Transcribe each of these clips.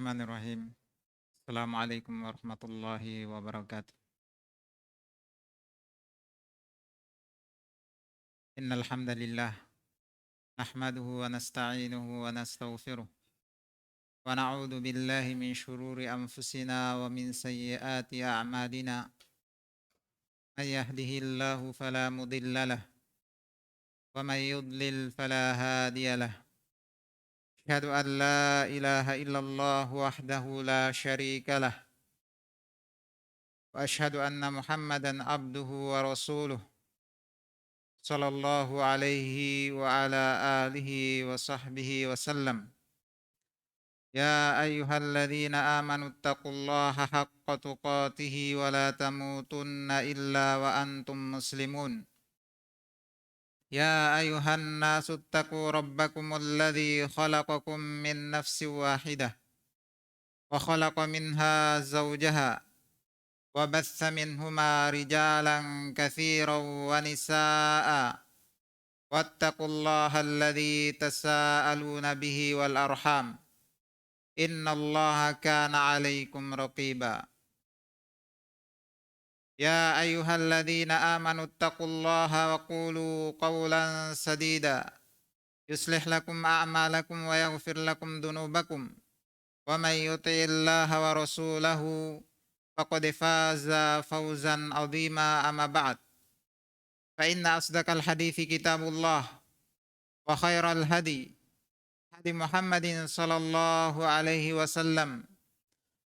Bismillahirrahmanirrahim. Assalamualaikum warahmatullahi wabarakatuh. Innal hamdalillah nahmaduhu wa nasta'inuhu wa nastaghfiruh wa na'udzu billahi min shururi anfusina wa min sayyiati a'malina. May yahdihillahu fala mudilla lah wa may yudlil fala hadiya lah. Asyhadu an la ilaha illallah wahdahu la syarika lah wa asyhadu anna Muhammadan abduhu wa rasuluh. Sallallahu alaihi wa ala alihi wa sahbihi wa sallam. Ya ayyuhalladzina amanu taqullaha haqqa tuqatihi wa la tamutunna illa wa antum muslimun. Ya ayyuhan nasu taqu rabbakumul ladzi khalaqakum min nafsin wahidah wa khalaqa minha zawjaha wa batha minhuma rijalan katsiran wa nisaa'a wattaqullaha alladzi tasaaluna bihi wal arham innallaha kana 'alaikum raqiba. Ya ayyuhalladzina amanu taqullaha wa qulu qawlan sadida yuslih lakum a'malakum wa yaghfir lakum dhunubakum wa may yuti'illaha wa rasulahu faqad faza fawzan 'azima amma ba'd. Fa inna asdaqal hadithi kitabullah wa khairal hadi Muhammadin sallallahu alaihi wasallam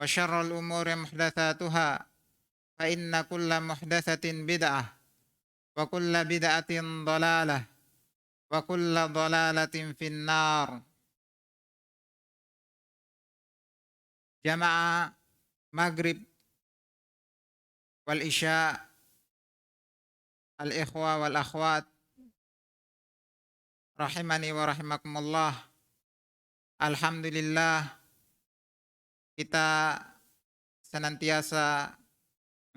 wa syarrul umuri muhdatsatuha fa inna kulla muhdatsatin bid'ah wa kulla bid'atin dhalalah wa kulla dhalalatin finnar. Jamaah maghrib wal isya, al-ikhwa wal akhwat rahimani wa rahimakumullah. Alhamdulillah, kita senantiasa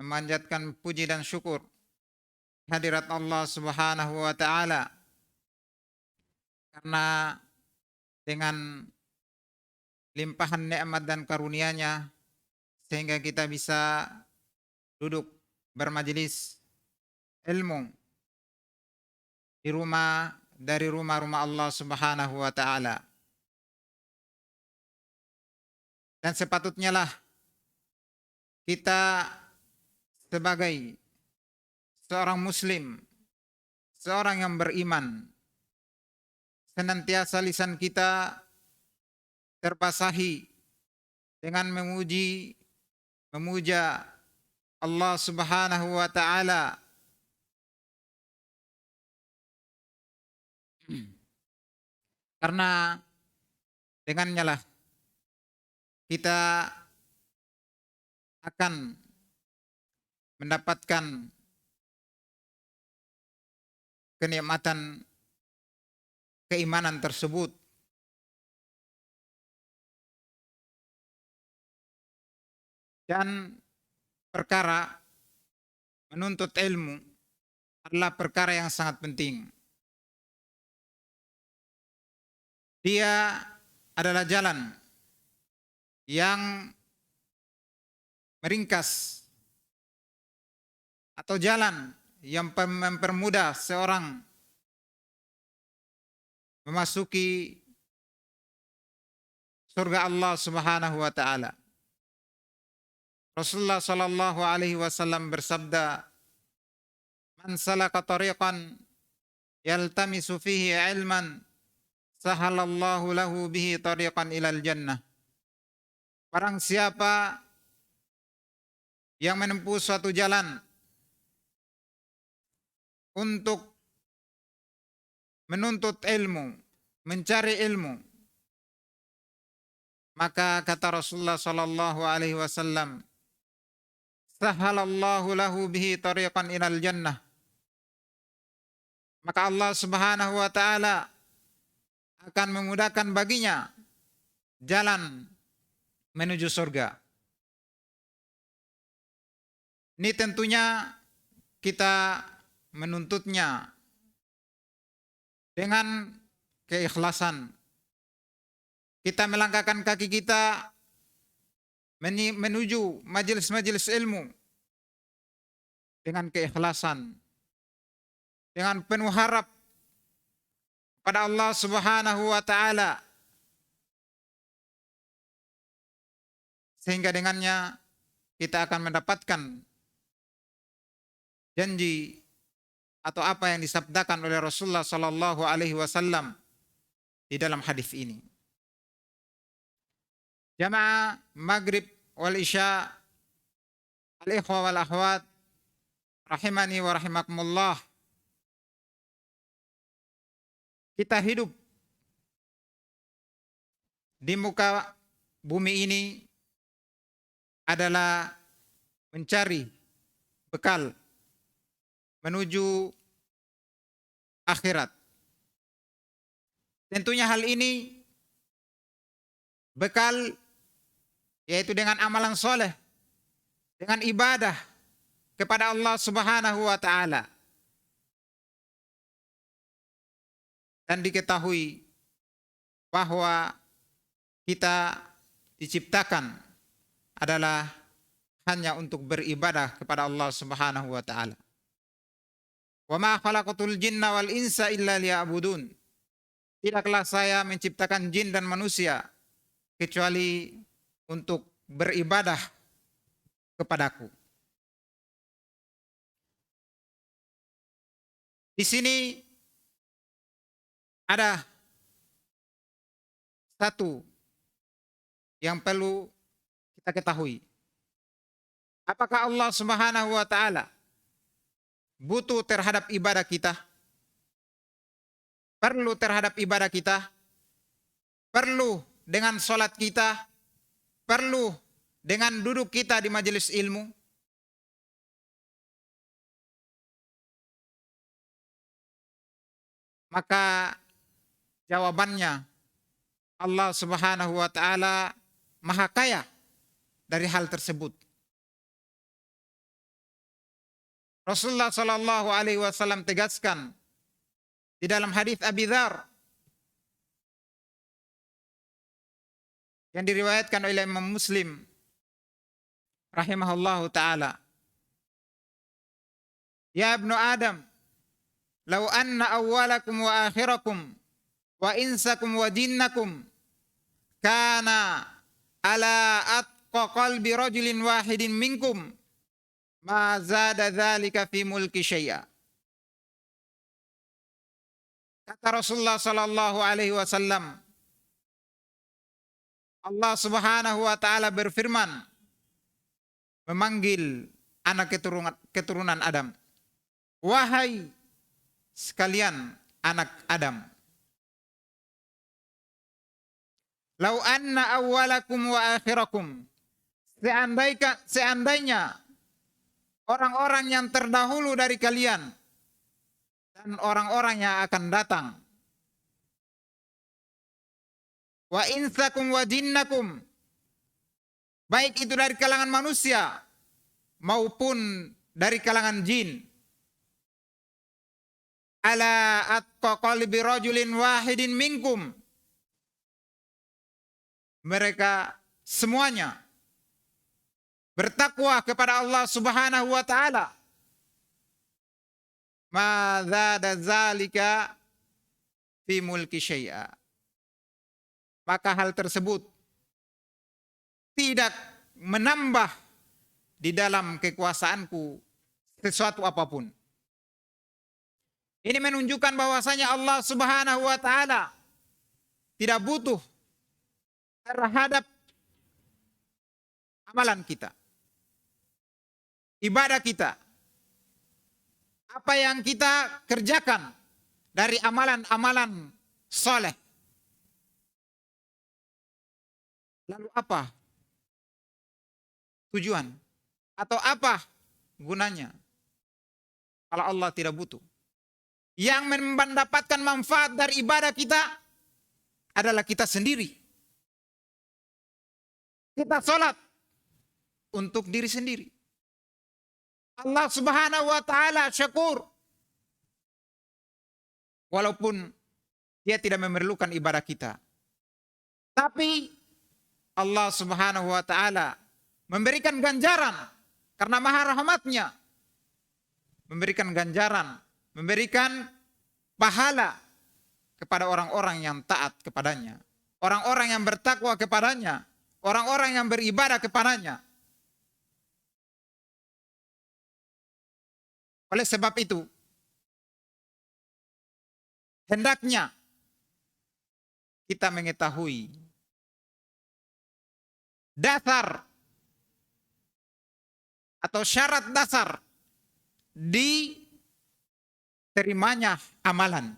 memanjatkan puji dan syukur hadirat Allah Subhanahu wa taala, karena dengan limpahan nikmat dan karunia-Nya sehingga kita bisa duduk bermajelis ilmu di dari rumah-rumah Allah Subhanahu wa taala. Dan sepatutnya lah kita sebagai seorang muslim, seorang yang beriman, senantiasa lisan kita terbasahi dengan memuja Allah Subhanahu wa taala. Karena dengannya lah kita akan mendapatkan kenikmatan keimanan tersebut. Dan perkara menuntut ilmu adalah perkara yang sangat penting. Dia adalah jalan yang meringkas atau jalan yang mempermudah seorang memasuki surga Allah Subhanahu wa taala. Rasulullah sallallahu alaihi wasallam bersabda, "Man salaka tariqan yaltamisu fihi ilman, sahalallahu lahu bihi tariqan ilal jannah." Barang siapa yang menempuh suatu jalan untuk menuntut ilmu, mencari ilmu, maka kata Rasulullah sallallahu alaihi wasallam, sahalallahu lahu bihi tariqan ilal jannah. Maka Allah Subhanahu wa taala akan memudahkan baginya jalan menuju surga. Ini tentunya kita menuntutnya dengan keikhlasan. Kita melangkahkan kaki kita menuju majelis-majelis ilmu dengan keikhlasan, dengan penuh harap pada Allah Subhanahu wa taala, sehingga dengannya kita akan mendapatkan janji atau apa yang disabdakan oleh Rasulullah sallallahu alaihi wasallam di dalam hadis ini. Jamaah maghrib wal isya, al-ikhwa wal akhwat rahimani wa rahimakumullah. Kita hidup di muka bumi ini adalah mencari bekal menuju akhirat. Tentunya hal ini bekal yaitu dengan amalan soleh, dengan ibadah kepada Allah Subhanahu wa taala. Dan diketahui bahwa kita diciptakan adalah hanya untuk beribadah kepada Allah Subhanahu wa taala. Wa ma khalaqatul jinna wal insa illa liya'budun. Tidaklah saya menciptakan jin dan manusia kecuali untuk beribadah kepadaku. Di sini ada satu yang perlu kita ketahui. Apakah Allah Subhanahu wa taala butuh terhadap ibadah kita? Perlu terhadap ibadah kita? Perlu dengan sholat kita? Perlu dengan duduk kita di majelis ilmu? Maka jawabannya, Allah Subhanahu wa taala Maha Kaya dari hal tersebut. Rasulullah sallallahu alaihi wasallam tegaskan di dalam hadis Abi Dzar yang diriwayatkan oleh Imam Muslim rahimahullahu taala. Ya ibnu Adam, law anna awwalakum wa akhirakum wa insakum wa jinnakum kana ala atqa qalbi rajulin wahidin minkum ma zada dzalika fi mulki syai'a. Kata Rasulullah sallallahu alaihi wasallam, Allah Subhanahu wa taala berfirman memanggil anak keturunan Adam. Wahai sekalian anak Adam, lau anna awwalakum wa akhirakum, seandainya orang-orang yang terdahulu dari kalian dan orang-orang yang akan datang, wa insakum wa jinnakum, baik itu dari kalangan manusia maupun dari kalangan jin, ala atqa qalbi rajulin wahidin minkum, mereka semuanya bertakwa kepada Allah Subhanahu wa taala, ma zada zalika fi mulki syai'a, maka hal tersebut tidak menambah di dalam kekuasaanku sesuatu apapun. Ini menunjukkan bahwasanya Allah Subhanahu wa taala tidak butuh terhadap amalan kita, ibadah kita, apa yang kita kerjakan dari amalan-amalan soleh. Lalu apa tujuan atau apa gunanya kalau Allah tidak butuh? Yang mendapatkan manfaat dari ibadah kita adalah kita sendiri. Kita sholat untuk diri sendiri. Allah Subhanahu wa taala syakur, walaupun dia tidak memerlukan ibadah kita, tapi Allah Subhanahu wa taala memberikan ganjaran karena maha rahmatnya, memberikan ganjaran, memberikan pahala kepada orang-orang yang taat kepadanya, orang-orang yang bertakwa kepadanya, orang-orang yang beribadah kepadanya. Oleh sebab itu, hendaknya kita mengetahui dasar atau syarat dasar diterimanya amalan.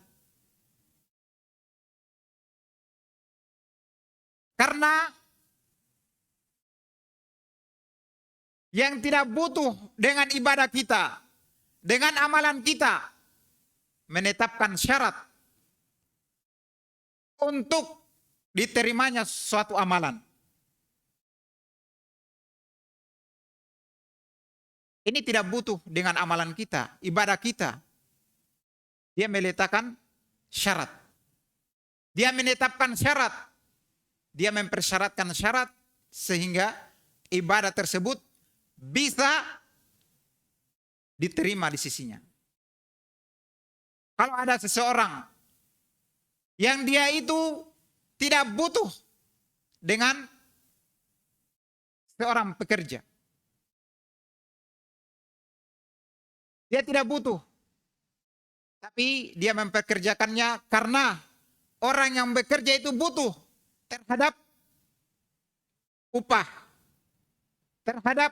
Karena yang tidak butuh dengan ibadah kita, dengan amalan kita, menetapkan syarat untuk diterimanya suatu amalan. Ini tidak butuh dengan amalan kita, ibadah kita. Dia meletakkan syarat. Dia menetapkan syarat. Dia mempersyaratkan syarat sehingga ibadah tersebut bisa diterima di sisinya. Kalau ada seseorang yang dia itu tidak butuh dengan seorang pekerja, dia tidak butuh, tapi dia mempekerjakannya karena orang yang bekerja itu butuh terhadap upah, terhadap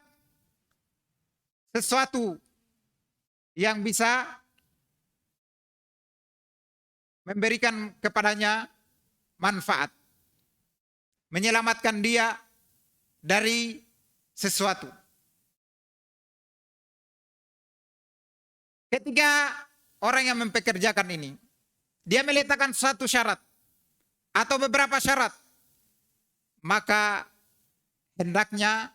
sesuatu yang bisa memberikan kepadanya manfaat, menyelamatkan dia dari sesuatu. Ketika orang yang mempekerjakan ini, dia meletakkan suatu syarat atau beberapa syarat, maka hendaknya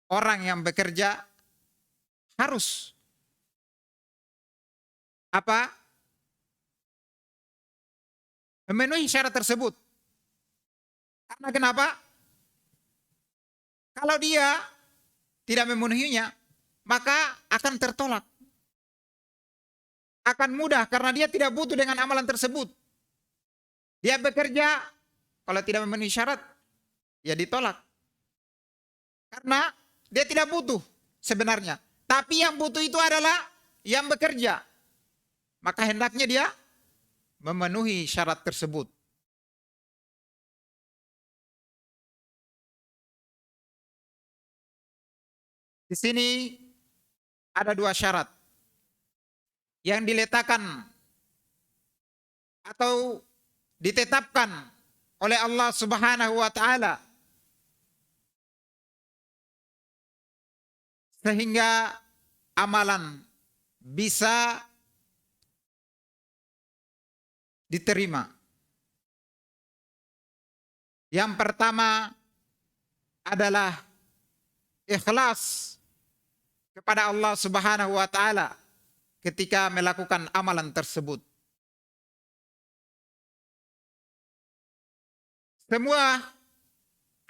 orang yang bekerja harus memenuhi syarat tersebut. Karena kenapa? Kalau dia tidak memenuhinya, maka akan tertolak. Akan mudah karena dia tidak butuh dengan amalan tersebut. Dia bekerja, kalau tidak memenuhi syarat, ya ditolak. Karena dia tidak butuh sebenarnya. Tapi yang butuh itu adalah yang bekerja. Maka hendaknya dia memenuhi syarat tersebut. Di sini ada dua syarat yang diletakkan atau ditetapkan oleh Allah Subhanahu wa taala sehingga amalan bisa diterima. Yang pertama adalah ikhlas kepada Allah Subhanahu wa taala ketika melakukan amalan tersebut. Semua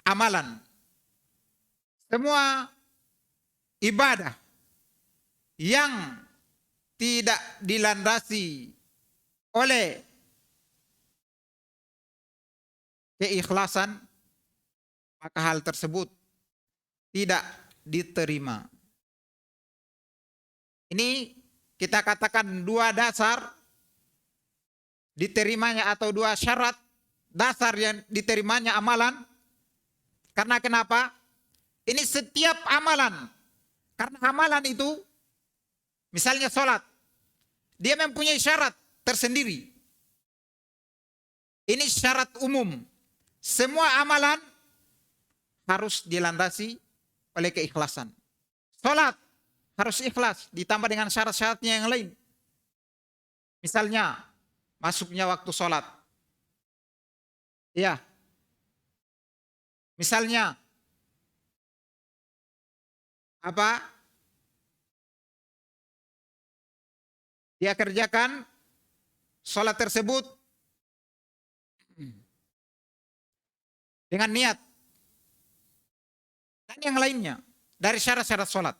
amalan, semua ibadah yang tidak dilandasi oleh keikhlasan, maka hal tersebut tidak diterima. Ini kita katakan dua dasar diterimanya atau dua syarat dasar yang diterimanya amalan. Karena kenapa? Ini setiap amalan. Karena amalan itu, misalnya sholat, dia mempunyai syarat tersendiri. Ini syarat umum. Semua amalan harus dilandasi oleh keikhlasan. Sholat harus ikhlas, ditambah dengan syarat-syaratnya yang lain. Misalnya, masuknya waktu sholat. Ya. Misalnya, dia kerjakan sholat tersebut dengan niat. Dan dan yang lainnya dari syarat-syarat sholat.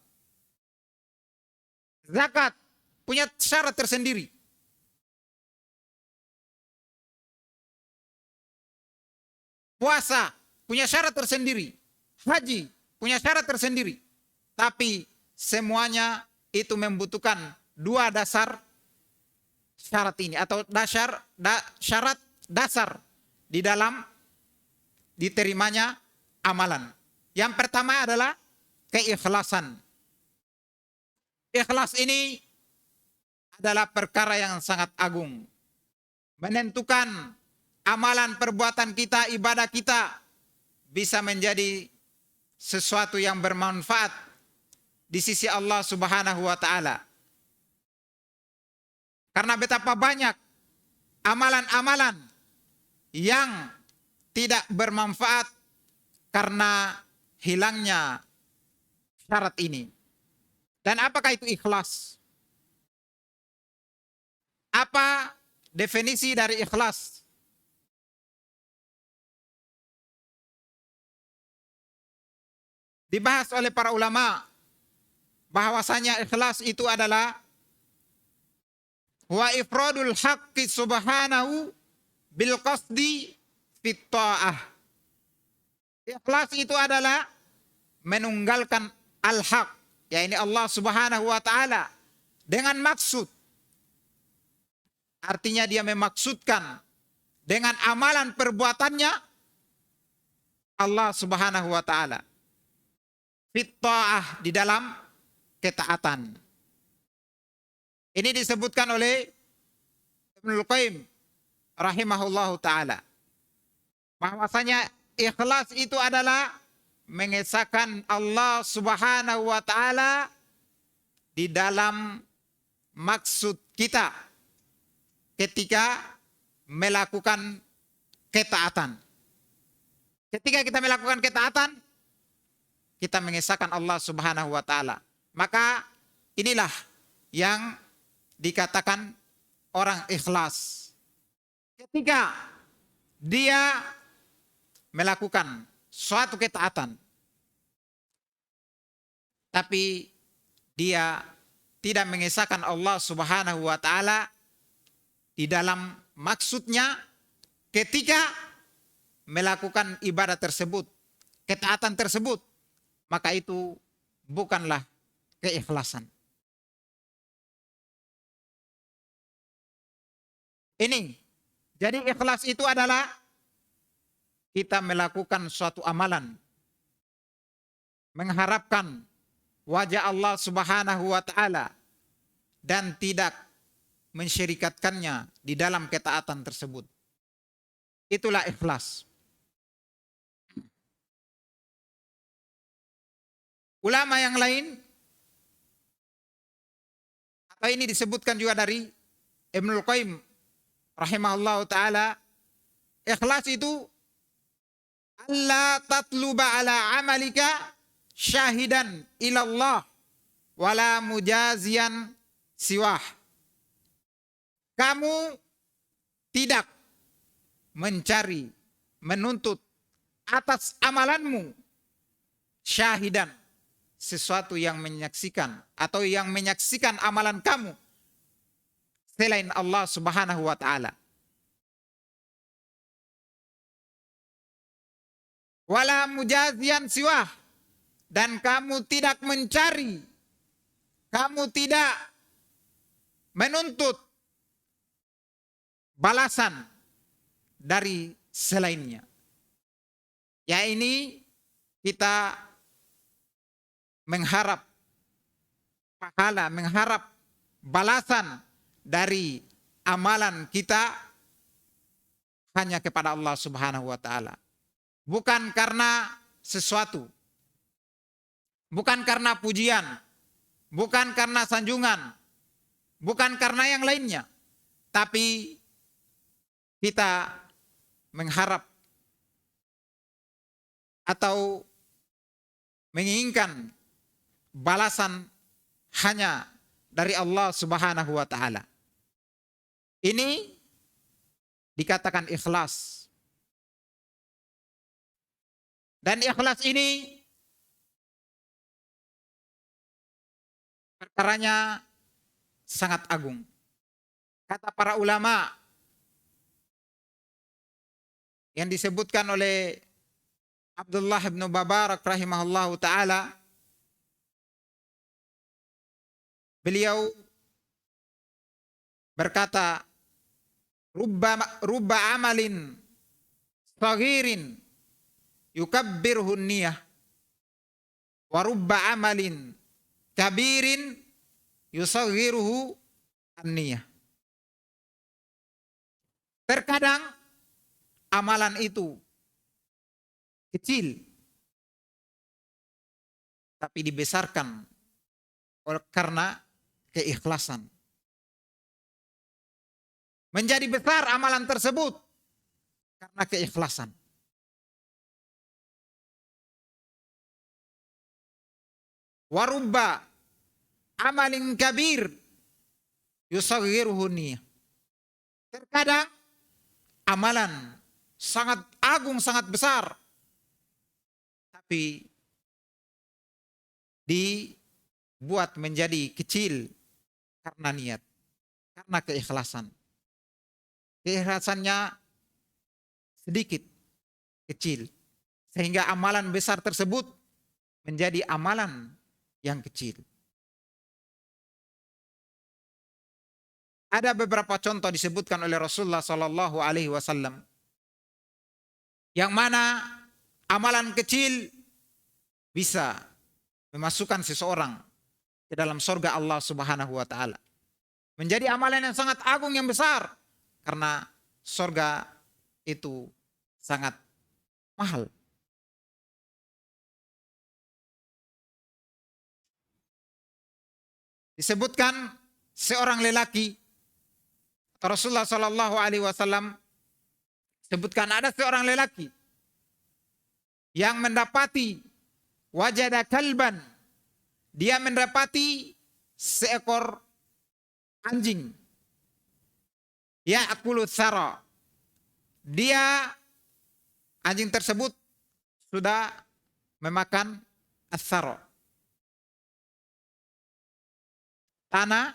Zakat punya syarat tersendiri. Puasa punya syarat tersendiri. Haji punya syarat tersendiri. Tapi semuanya itu membutuhkan dua dasar syarat ini, atau syarat dasar di dalam diterimanya amalan. Yang pertama adalah keikhlasan. Ikhlas ini adalah perkara yang sangat agung. Menentukan amalan perbuatan kita, ibadah kita bisa menjadi sesuatu yang bermanfaat di sisi Allah Subhanahu wa taala. Karena betapa banyak amalan-amalan yang tidak bermanfaat karena hilangnya syarat ini. Dan apakah itu ikhlas? Apa definisi dari ikhlas? Dibahas oleh para ulama bahwasanya ikhlas itu adalah wa ifradul haqqi subhanahu bil qasdi fit ta'ah. Ikhlas itu adalah menunggalkan al-haq, yaitu Allah Subhanahu wa taala dengan maksud. Artinya dia memaksudkan dengan amalan perbuatannya Allah Subhanahu wa taala. Fit ta'ah, di dalam ketaatan. Ini disebutkan oleh Ibnul Qayyim rahimahullahu ta'ala. Bahwasanya ikhlas itu adalah mengesahkan Allah Subhanahu wa ta'ala di dalam maksud kita ketika melakukan ketaatan. Ketika kita melakukan ketaatan, kita mengesahkan Allah Subhanahu wa ta'ala. Maka inilah yang dikatakan orang ikhlas. Ketika dia melakukan suatu ketaatan, tapi dia tidak mengesahkan Allah Subhanahu wa taala di dalam maksudnya ketika melakukan ibadah tersebut, ketaatan tersebut, maka itu bukanlah keikhlasan. Ini, jadi ikhlas itu adalah kita melakukan suatu amalan, mengharapkan wajah Allah Subhanahu wa taala dan tidak mensyirikatkannya di dalam ketaatan tersebut. Itulah ikhlas. Ulama yang lain, atau ini disebutkan juga dari Ibnul Qayyim rahimahullah ta'ala, ikhlas itu alla tatluba ala amalika syahidan ilallah wala mujazian siwah. Kamu tidak mencari, menuntut atas amalanmu syahidan, sesuatu yang menyaksikan atau yang menyaksikan amalan kamu selain Allah Subhanahu wa taala. Wala mujazian siwah, dan kamu tidak mencari, kamu tidak menuntut balasan dari selainnya. Ya, ini kita mengharap pahala, mengharap balasan dari amalan kita hanya kepada Allah Subhanahu wa taala. Bukan karena sesuatu, bukan karena pujian, bukan karena sanjungan, bukan karena yang lainnya, tapi kita mengharap atau menginginkan balasan hanya dari Allah Subhanahu wa taala. Ini dikatakan ikhlas. Dan ikhlas ini Caranya sangat agung. Kata para ulama yang disebutkan oleh Abdullah bin Mubarak rahimahullahu taala, beliau berkata, rubba amalin saghirin yukabbirhu niyah wa rubba amalin kabirin yusaghiruhu an-niyah. Terkadang amalan itu kecil tapi dibesarkan karena keikhlasan. Menjadi besar amalan tersebut karena keikhlasan. Warubba amalin kabir yusaghiruhu niyah. Terkadang amalan sangat agung, sangat besar, tapi dibuat menjadi kecil karena niat, karena keikhlasan. Keikhlasannya sedikit, kecil, sehingga amalan besar tersebut menjadi amalan yang kecil. Ada beberapa contoh disebutkan oleh Rasulullah Sallallahu Alaihi Wasallam, yang mana amalan kecil bisa memasukkan seseorang ke dalam surga Allah Subhanahu Wa Taala. Menjadi amalan yang sangat agung, yang besar, karena surga itu sangat mahal. Disebutkan seorang lelaki, Rasulullah Sallallahu Alaihi Wasallam sebutkan ada seorang lelaki yang mendapati wajada kalban, dia mendapati seekor anjing, ya akulu tsara, dia anjing tersebut sudah memakan as-tsara, tanah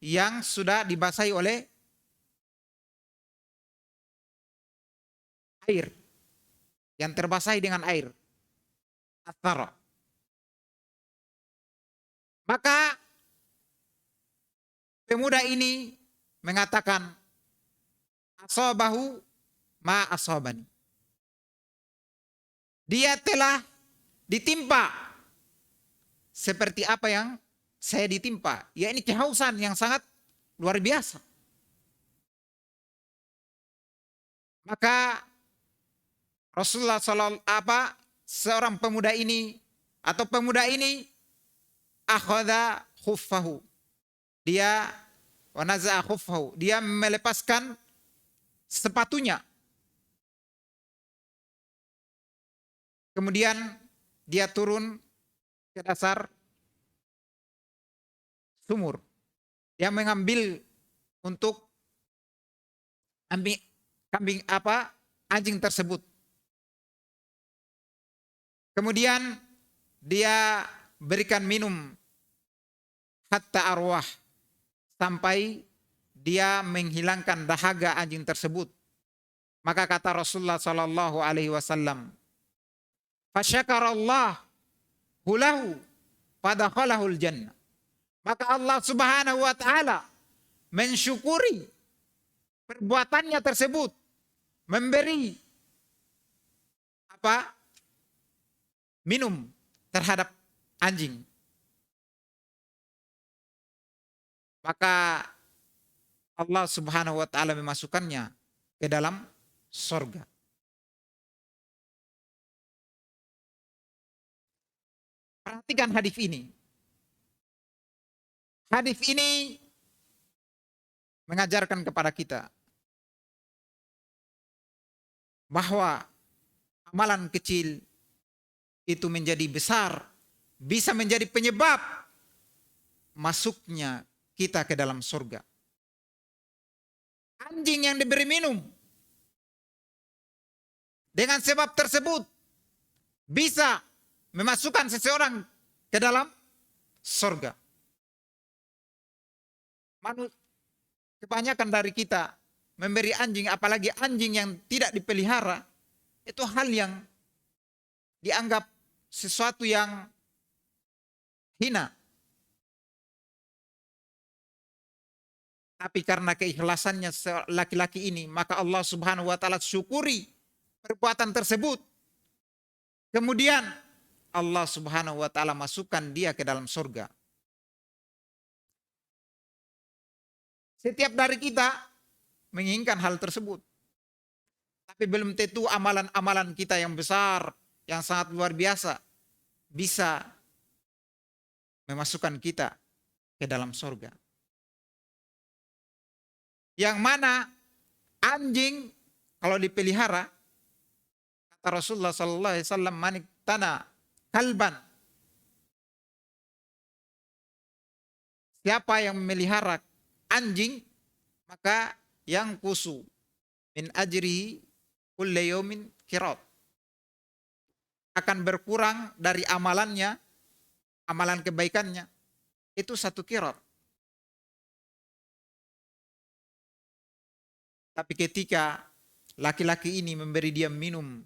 yang sudah dibasahi oleh air, yang terbasahi dengan air, as-tsara. Maka pemuda ini mengatakan, asabahu ma asabani. Dia telah ditimpa seperti apa yang saya ditimpa, yakni kehausan yang sangat luar biasa. Maka Rasulullah seorang pemuda ini atau pemuda ini akhadha khuffahu, dia wanaza'a khuffahu, dia melepaskan sepatunya, kemudian dia turun ke dasar sumur, dia mengambil untuk anjing tersebut. Kemudian dia berikan minum hatta arwah, sampai dia menghilangkan dahaga anjing tersebut. Maka kata Rasulullah Sallallahu Alaihi Wasallam, fasyakarallah hulahu fadakhalahul jannah. Maka Allah Subhanahu Wa Taala mensyukuri perbuatannya tersebut, memberi minum terhadap anjing. Maka Allah Subhanahu Wa Taala memasukkannya ke dalam surga. Perhatikan hadis ini. Hadis ini mengajarkan kepada kita bahwa amalan kecil itu menjadi besar, bisa menjadi penyebab masuknya kita ke dalam surga. Anjing yang diberi minum, dengan sebab tersebut bisa memasukkan seseorang ke dalam surga. Kebanyakan dari kita memberi anjing, apalagi anjing yang tidak dipelihara, itu hal yang dianggap sesuatu yang hina. Tapi karena keikhlasannya laki-laki ini, maka Allah Subhanahu wa taala syukuri perbuatan tersebut. Kemudian Allah Subhanahu wa taala masukkan dia ke dalam surga. Setiap dari kita menginginkan hal tersebut. Tapi belum tentu amalan-amalan kita yang besar, yang sangat luar biasa, bisa memasukkan kita ke dalam surga. Yang mana anjing kalau dipelihara, kata Rasulullah sallallahu alaihi wasallam, manik tanah kalban. Siapa yang memelihara anjing, maka yang kusu min ajrihi kulli yaumin qirat. Akan berkurang dari amalannya, amalan kebaikannya, itu 1 qirat. Tapi ketika laki-laki ini memberi dia minum,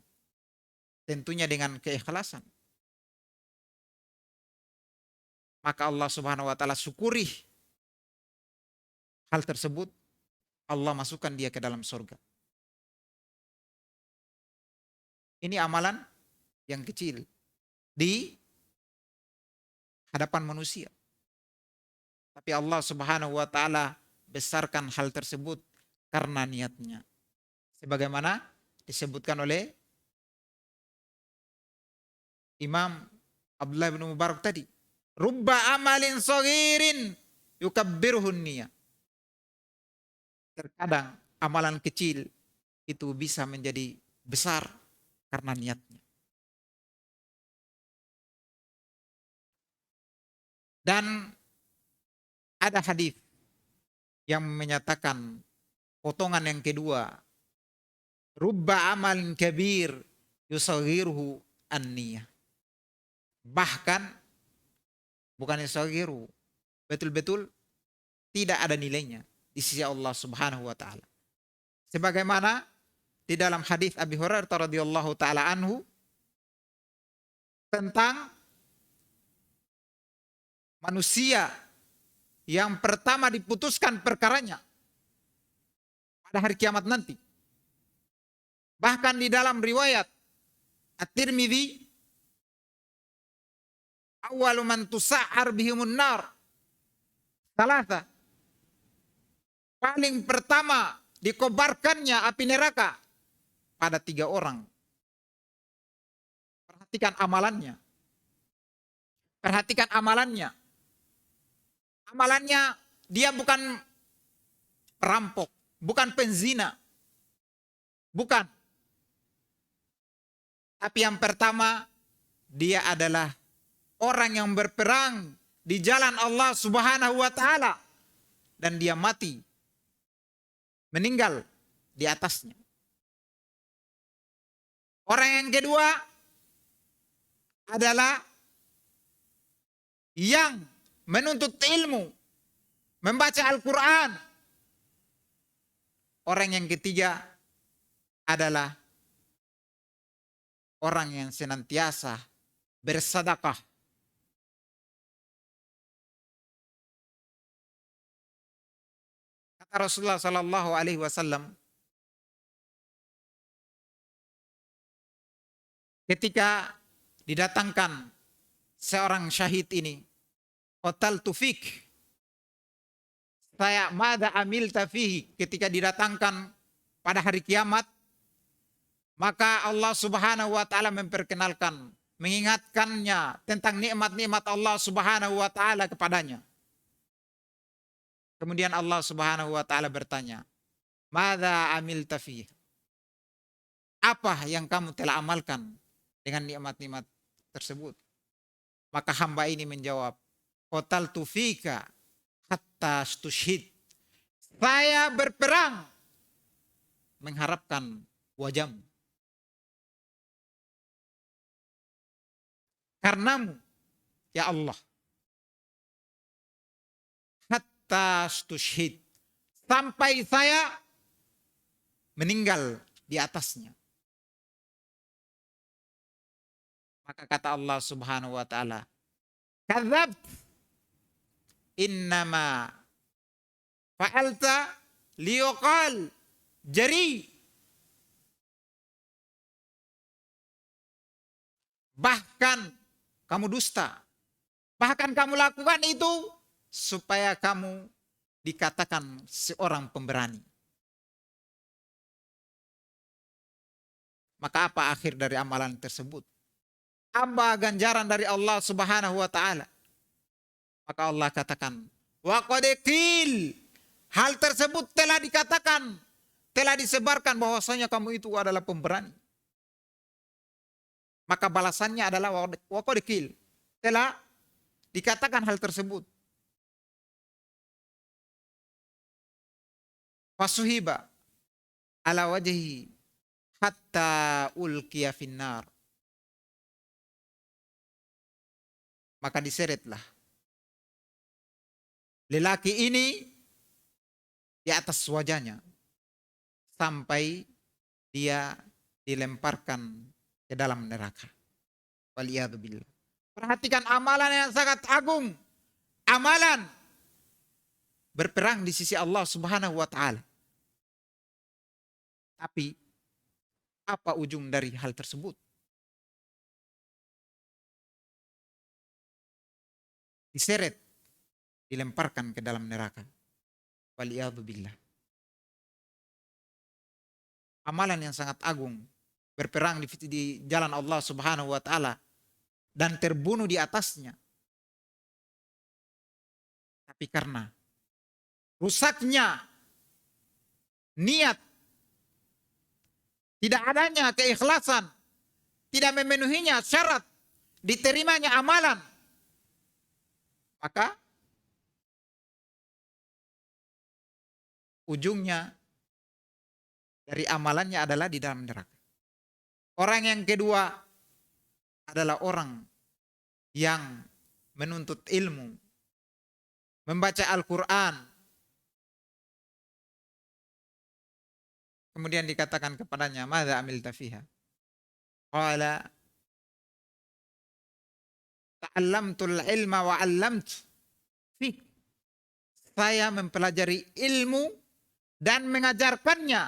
tentunya dengan keikhlasan, maka Allah Subhanahu wa taala syukuri hal tersebut, Allah masukkan dia ke dalam surga. Ini amalan yang kecil di hadapan manusia. Tapi Allah Subhanahu wa taala besarkan hal tersebut karena niatnya. Sebagaimana disebutkan oleh Imam Abdullah bin Mubarak tadi. Rubba amalin saghirin yukabbirhun niyah. Terkadang amalan kecil itu bisa menjadi besar karena niatnya. Dan ada hadis yang menyatakan potongan yang kedua, rubba amalin kabir yusaghiruhu an-niyah. Bahkan bukan yusaghiru, betul-betul tidak ada nilainya di sisi Allah Subhanahu wa taala. Sebagaimana di dalam hadis Abi Hurairah radhiyallahu taala anhu tentang manusia yang pertama diputuskan perkaranya pada hari kiamat nanti. Bahkan di dalam riwayat At-Tirmidzi, awwalu man tusa'ar bihimun nar salasa. Paling pertama dikobarkannya api neraka pada 3 orang. Perhatikan amalannya. Perhatikan amalannya. Amalannya dia bukan perampok, bukan penzina. Bukan. Tapi yang pertama, dia adalah orang yang berperang di jalan Allah Subhanahu wa taala dan dia mati, meninggal di atasnya. Orang yang kedua adalah yang menuntut ilmu, membaca Al-Quran. Orang yang ketiga adalah orang yang senantiasa bersedekah. Kata Rasulullah Sallallahu Alaihi Wasallam, ketika didatangkan seorang syahid ini, qataltu fik, saya mada amilta fihi, ketika didatangkan pada hari kiamat, maka Allah Subhanahu wa taala memperkenalkan, mengingatkannya tentang nikmat-nikmat Allah Subhanahu wa taala kepadanya. Kemudian Allah Subhanahu wa taala bertanya, "Madza amilta fihi?" Apa yang kamu telah amalkan dengan nikmat-nikmat tersebut? Maka hamba ini menjawab, qataltu fika hatta stushhid. Saya berperang mengharapkan wajahmu. Karenamu, ya Allah. hatta stushhid, sampai saya meninggal di atasnya. Maka kata Allah Subhanahu wa taala, kadzabt, innama fa'alta liyuqal jari. Bahkan kamu dusta. Bahkan kamu lakukan itu supaya kamu dikatakan seorang pemberani. Maka apa akhir dari amalan tersebut? Apa ganjaran dari Allah Subhanahu wa taala? Maka Allah katakan, wa qad qil, hal tersebut telah dikatakan, telah disebarkan bahwasanya kamu itu adalah pemberani. Maka balasannya adalah wa qad qil, telah dikatakan hal tersebut. Fasuhiba ala wajhi hatta ulqiya finnar. Maka diseretlah lelaki ini di atas wajahnya sampai dia dilemparkan ke dalam neraka. Waliyadzubillah. Perhatikan amalan yang sangat agung. Amalan berperang di sisi Allah Subhanahu wa taala. Tapi apa ujung dari hal tersebut? Diseret, dilemparkan ke dalam neraka. Waliyadzubillah. Amalan yang sangat agung, berperang di jalan Allah Subhanahu wa taala dan terbunuh di atasnya. Tapi karena rusaknya niat, tidak adanya keikhlasan, tidak memenuhinya syarat diterimanya amalan, maka ujungnya dari amalannya adalah di dalam neraka. Orang yang kedua adalah orang yang menuntut ilmu, membaca Al-Quran, kemudian dikatakan kepadanya, madza amilta fiha? Qala ta'allamtul ilma wa 'allamtu fik. Saya mempelajari ilmu dan mengajarkannya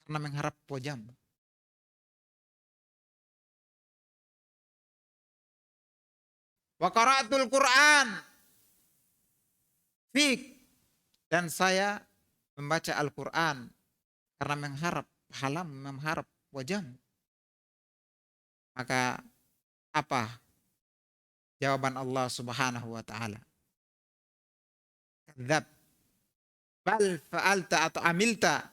karena mengharap wajahmu. Wa qara'atul Qur'an fik, dan saya membaca Al-Quran karena mengharap pahala, mengharap wajahmu. Maka apa jawaban Allah Subhanahu wa taala? Kadzab, bal fa'alta atau amilta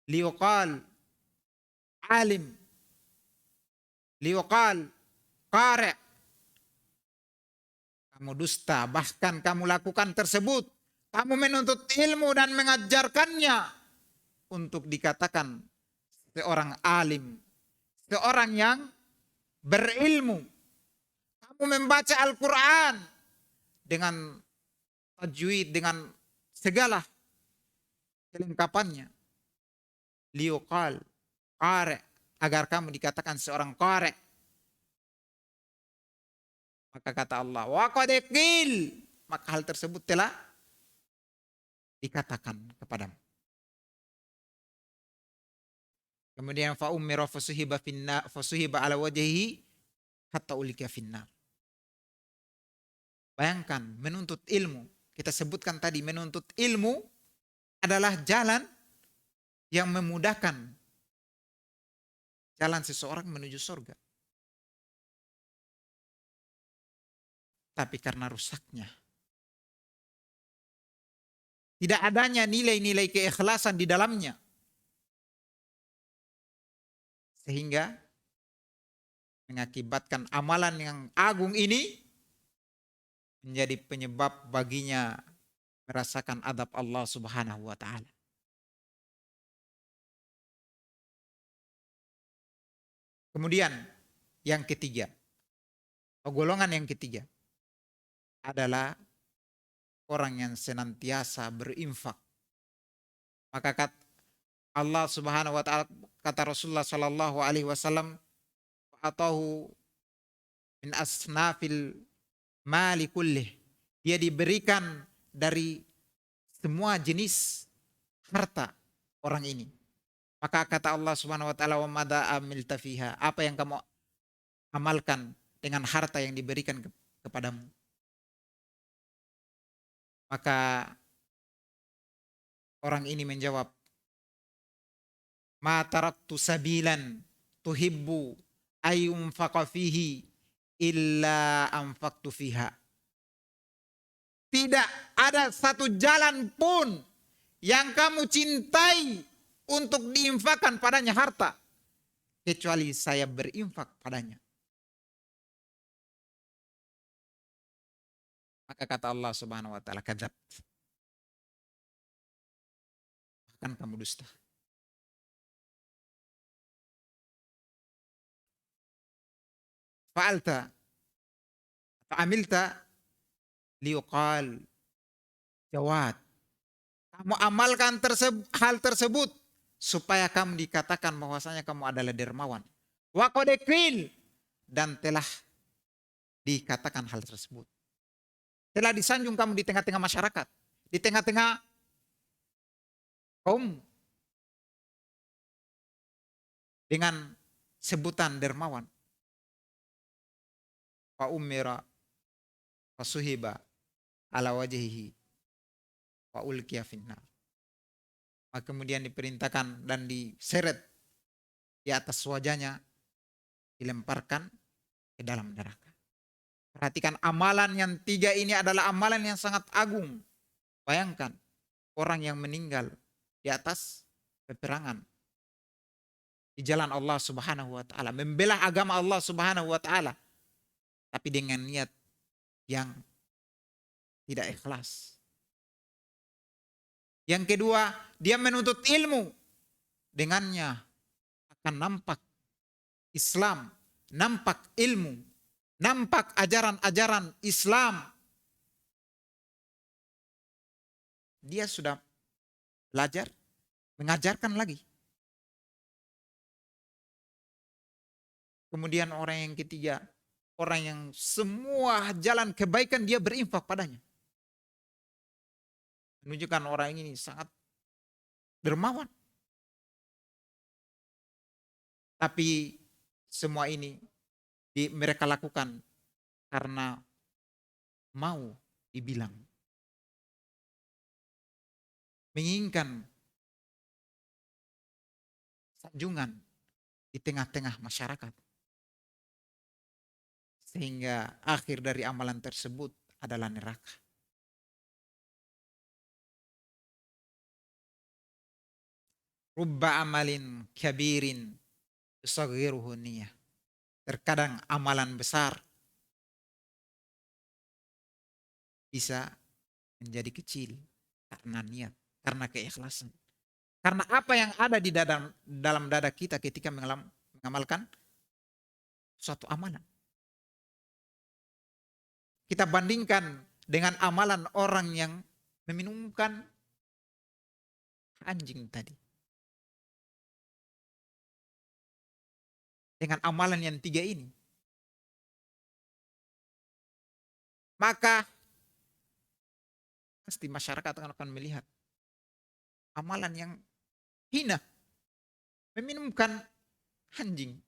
liuqal alim, liuqal qari'. Kamu dusta, bahkan kamu lakukan tersebut. Kamu menuntut ilmu dan mengajarkannya untuk dikatakan seorang alim, seorang yang berilmu. Kamu membaca Al-Quran dengan tajwid, dengan segala kelengkapannya. Liuqal qari', agar kamu dikatakan seorang qari'. Maka kata Allah, wa qad qil, maka hal tersebut telah dikatakan kepadamu. Kemudian fa ummira fasuhiba finna fasuhiba ala wajhihi hatta ulika finnar. Bayangkan menuntut ilmu, kita sebutkan tadi menuntut ilmu adalah jalan yang memudahkan jalan seseorang menuju surga. Tapi karena rusaknya, tidak adanya nilai-nilai keikhlasan di dalamnya, sehingga mengakibatkan amalan yang agung ini menjadi penyebab baginya merasakan adab Allah Subhanahu wa taala. Kemudian yang ketiga, Golongan yang ketiga adalah orang yang senantiasa berinfak. Maka kata Allah Subhanahu wa taala, kata Rasulullah sallallahu alaihi wasallam, atahu min asnafil mali kullih. Dia diberikan dari semua jenis harta orang ini. Maka kata Allah Subhanahu wa taala, wa madza amilta fiha? Apa yang kamu amalkan dengan harta yang diberikan kepadamu? Maka orang ini menjawab, ma taraktu sabilan tuhibbu ayyunfaqa fihi illa anfaqtu fiha. Tidak ada satu jalan pun yang kamu cintai untuk diinfakkan padanya harta, kecuali saya berinfak padanya. Maka kata Allah Subhanahu wa taala, kadzab. Bahkan kamu dusta. Fa'alta fa'amilta liuqal jawad. Kamu amalkan hal tersebut supaya kamu dikatakan bahwasanya kamu adalah dermawan. Wa qad qil, dan telah dikatakan hal tersebut. Telah disanjung kamu di tengah-tengah masyarakat, di tengah-tengah kaum dengan sebutan dermawan. Fa umira fasuhiba ala wajhihi wa ulqiya finnar. Maka kemudian diperintahkan dan diseret di atas wajahnya, dilemparkan ke dalam neraka. Perhatikan, amalan yang tiga ini adalah amalan yang sangat agung. Bayangkan orang yang meninggal di atas peperangan di jalan Allah Subhanahu wa taala, membela agama Allah Subhanahu wa taala, tapi dengan niat yang tidak ikhlas. Yang kedua, dia menuntut ilmu. Dengannya akan nampak Islam, nampak ilmu, nampak ajaran-ajaran Islam. Dia sudah belajar, mengajarkan lagi. Kemudian orang yang ketiga, orang yang semua jalan kebaikan dia berinfak padanya. Menunjukkan orang ini sangat dermawan. Tapi semua ini mereka lakukan karena mau dibilang, menginginkan sanjungan di tengah-tengah masyarakat. Sehingga akhir dari amalan tersebut adalah neraka. Rubba amalin kabirin yusaghiruhu niyah. Terkadang amalan besar bisa menjadi kecil karena niat, karena keikhlasan. Karena apa yang ada di dalam dada kita ketika mengamalkan suatu amalan. Kita bandingkan dengan amalan orang yang meminumkan anjing tadi. Dengan amalan yang tiga ini. Maka pasti masyarakat akan melihat amalan yang hina. Meminumkan anjing.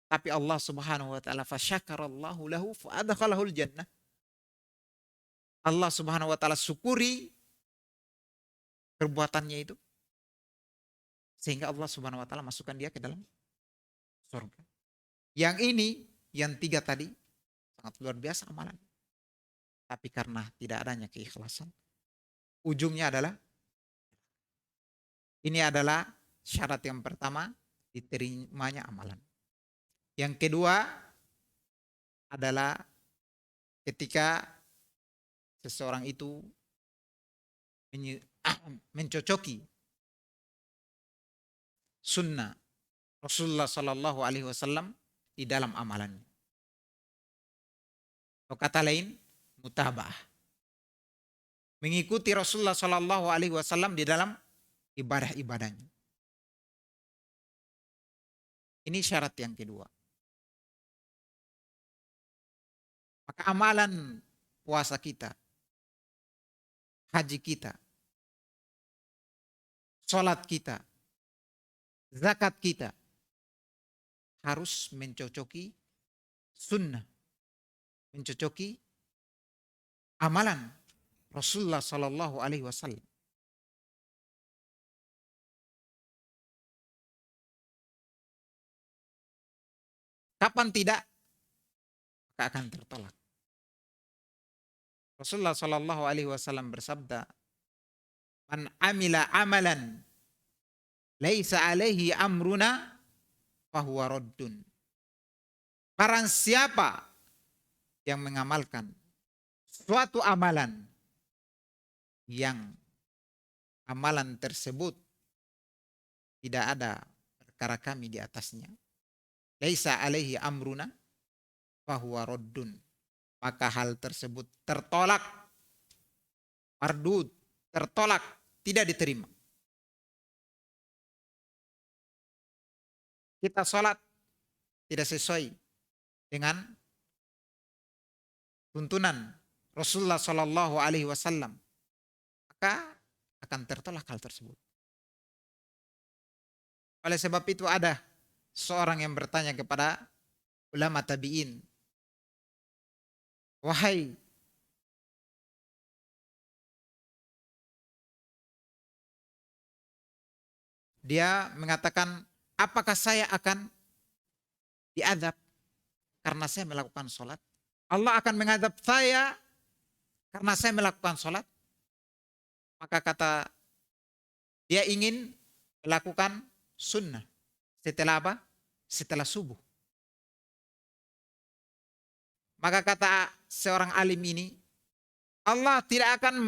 Tapi Allah Subhanahu wa taala fasyakarallahu lahu fa'adkhalahul jannah. Allah Subhanahu wa taala syukuri perbuatannya itu, sehingga Allah Subhanahu wa taala masukkan dia ke dalam surga. Yang ini, yang tiga tadi sangat luar biasa amalan. Tapi karena tidak adanya keikhlasan, ujungnya adalah ini adalah syarat yang pertama diterimanya amalan. Yang kedua adalah ketika seseorang itu mencocoki sunnah Rasulullah Sallallahu Alaihi Wasallam di dalam amalannya. Atau kata lain, mutaba'ah. Mengikuti Rasulullah Shallallahu Alaihi Wasallam di dalam ibadah-ibadahnya. Ini syarat yang kedua. Maka amalan puasa kita, haji kita, sholat kita, zakat kita harus mencocoki sunnah, mencocoki amalan Rasulullah Sallallahu Alaihi Wasallam. Kapan tidak, maka akan tertolak. Rasulullah Sallallahu Alaihi Wasallam bersabda, "Man amila amalan laisa alaihi amruna fahuwa raddun." Barang siapa yang mengamalkan suatu amalan yang amalan tersebut tidak ada perkara kami di atasnya, laisa alaihi amruna fahuwa raddun, maka hal tersebut tertolak, mardud, tertolak, tidak diterima. Kita sholat tidak sesuai dengan tuntunan Rasulullah Shallallahu Alaihi Wasallam, maka akan tertolak hal tersebut. Oleh sebab itu ada seorang yang bertanya kepada ulama tabi'in, wahai dia mengatakan, apakah saya akan diazab karena saya melakukan sholat? Allah akan mengadab saya karena saya melakukan sholat? Maka kata dia ingin melakukan sunnah. Setelah apa? Setelah subuh. Maka kata seorang alim ini, Allah tidak akan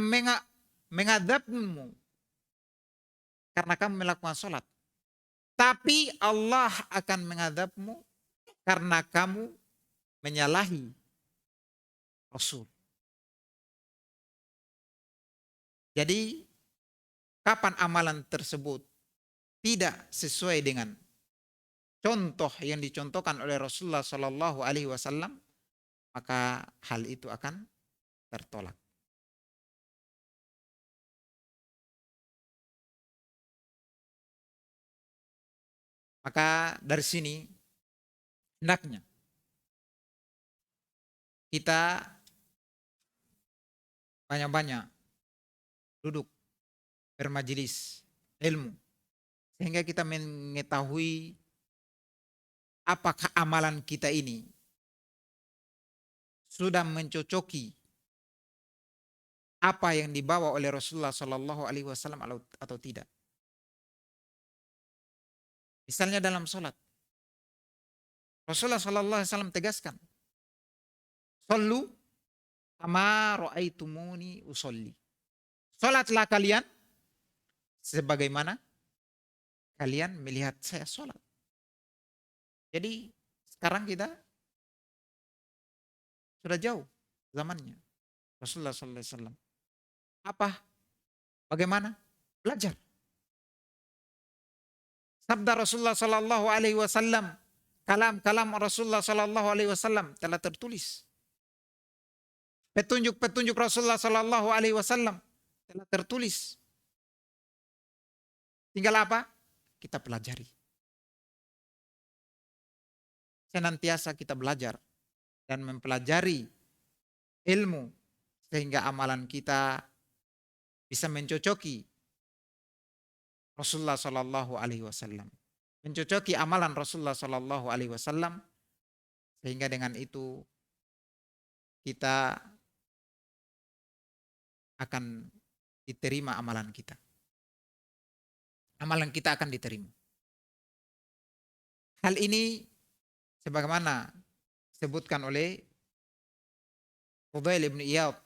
mengadabmu karena kamu melakukan sholat. Tapi Allah akan mengadabmu karena kamu menyalahi Rasul. Jadi kapan amalan tersebut tidak sesuai dengan contoh yang dicontohkan oleh Rasulullah Shallallahu Alaihi Wasallam, maka hal itu akan tertolak. Maka dari sini hendaknya kita banyak-banyak duduk bermajelis ilmu sehingga kita mengetahui apakah amalan kita ini sudah mencocoki apa yang dibawa oleh Rasulullah Shallallahu Alaihi Wasallam atau tidak. Misalnya dalam sholat, Rasulullah Shallallahu Alaihi Wasallam tegaskan, "Shollu kama ra'aitumuni usolli." Sholatlah kalian sebagaimana kalian melihat saya sholat. Jadi sekarang kita sudah jauh zamannya Rasulullah Sallallahu Alaihi Wasallam. Apa? Bagaimana? Belajar. Sabda Rasulullah Sallallahu Alaihi Wasallam, kalam Rasulullah Sallallahu Alaihi Wasallam telah tertulis. Petunjuk-petunjuk Rasulullah Sallallahu Alaihi Wasallam telah tertulis. Tinggal apa? Kita pelajari. Senantiasa kita belajar dan mempelajari ilmu sehingga amalan kita bisa mencocoki Rasulullah Sallallahu Alaihi Wasallam, mencocoki amalan Rasulullah Sallallahu Alaihi Wasallam, sehingga dengan itu kita akan diterima amalan kita. Amalan kita akan diterima. Hal ini sebagaimana disebutkan oleh Fudail ibn Iyad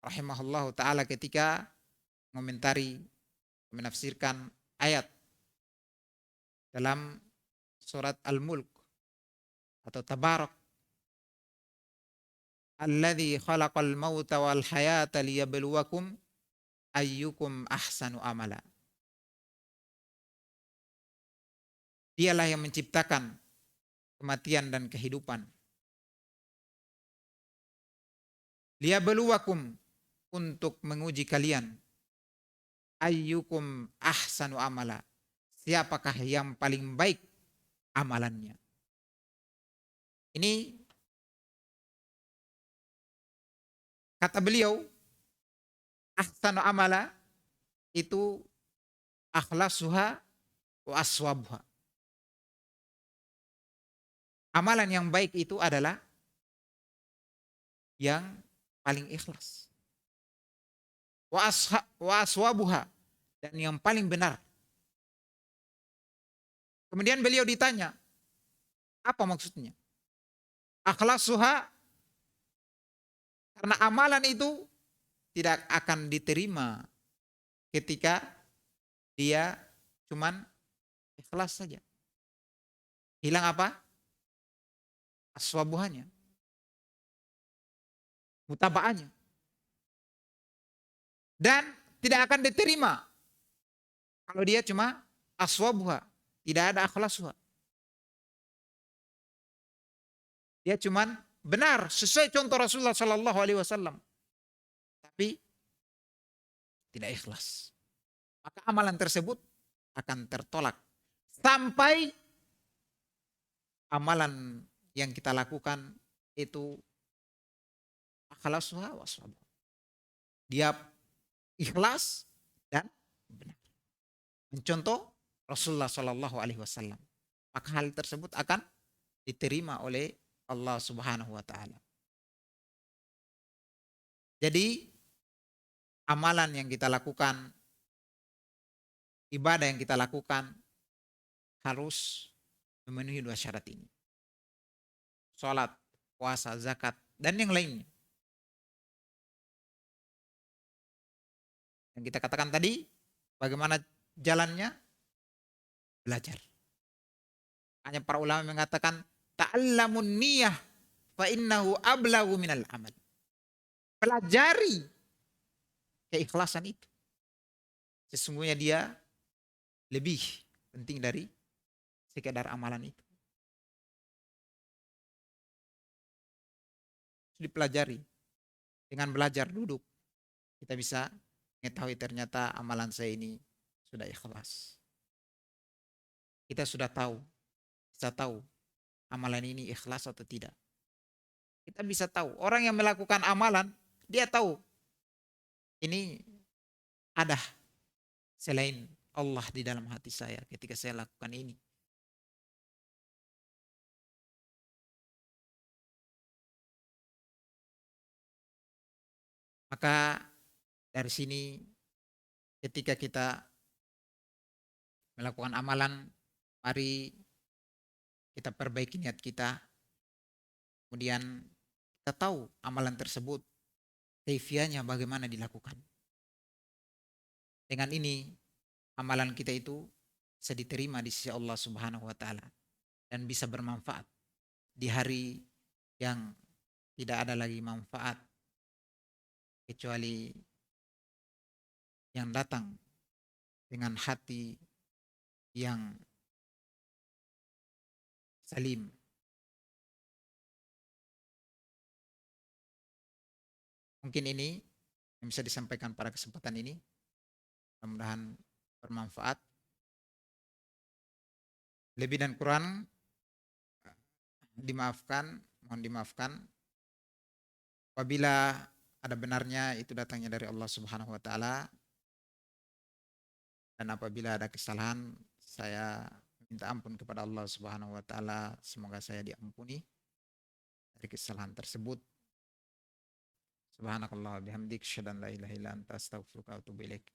rahimahullahu ta'ala ketika mengomentari, menafsirkan ayat dalam surat Al-Mulk atau Tabarak. Alladzi khalaqal mauta wal hayata liyabluwakum ayyukum ahsanu amala. Dialah yang menciptakan kematian dan kehidupan. Liyabluwakum, untuk menguji kalian. Ayyukum ahsanu amala, siapakah yang paling baik amalannya. Ini kata beliau, ahsanu amala itu akhlasuha wa aswabuha. Amalan yang baik itu adalah yang paling ikhlas. Wa aswabuha, dan yang paling benar. Kemudian beliau ditanya, apa maksudnya? Akhlasuha, karena amalan itu tidak akan diterima ketika dia cuman ikhlas saja. Hilang apa? Aswabuhanya, mutabaannya. Dan tidak akan diterima kalau dia cuma aswabuha, tidak ada akhlasuha. Dia cuman benar sesuai contoh Rasulullah Sallallahu Alaihi Wasallam, tapi tidak ikhlas. Maka amalan tersebut akan tertolak sampai amalan yang kita lakukan itu akhlasuha waswabuha. Dia ikhlas dan benar, mencontoh Rasulullah Sallallahu Alaihi Wasallam, maka hal tersebut akan diterima oleh Allah Subhanahu Wa Taala. Jadi amalan yang kita lakukan, ibadah yang kita lakukan harus memenuhi dua syarat ini: sholat, puasa, zakat, dan yang lainnya. Yang kita katakan tadi, bagaimana jalannya? Belajar. Hanya para ulama mengatakan, ta'allamun niyah fa innahu ablagu minal amal. Pelajari keikhlasan itu. Sesungguhnya dia lebih penting dari sekedar amalan itu. Dipelajari. Dengan belajar duduk, kita bisa mengetahui ternyata amalan saya ini sudah ikhlas. Kita sudah tahu, bisa tahu amalan ini ikhlas atau tidak. Kita bisa tahu, orang yang melakukan amalan, dia tahu ini ada selain Allah di dalam hati saya ketika saya lakukan ini. Maka dari sini ketika kita melakukan amalan, mari kita perbaiki niat kita. Kemudian kita tahu amalan tersebut kaifiahnya bagaimana dilakukan. Dengan ini amalan kita itu bisa diterima di sisi Allah Subhanahu wa taala dan bisa bermanfaat di hari yang tidak ada lagi manfaat kecuali yang datang dengan hati yang salim. Mungkin ini yang bisa disampaikan pada kesempatan ini. Mudah-mudahan bermanfaat. Lebih dan kurang dimaafkan, mohon dimaafkan. Apabila ada benarnya itu datangnya dari Allah Subhanahu wa taala. Dan apabila ada kesalahan, saya minta ampun kepada Allah Subhanahu wa taala. Semoga saya diampuni dari kesalahan tersebut. Subhanakallah bihamdik, asyhadu an la ilaha illa anta, astaghfiruka wa atubu ilaik.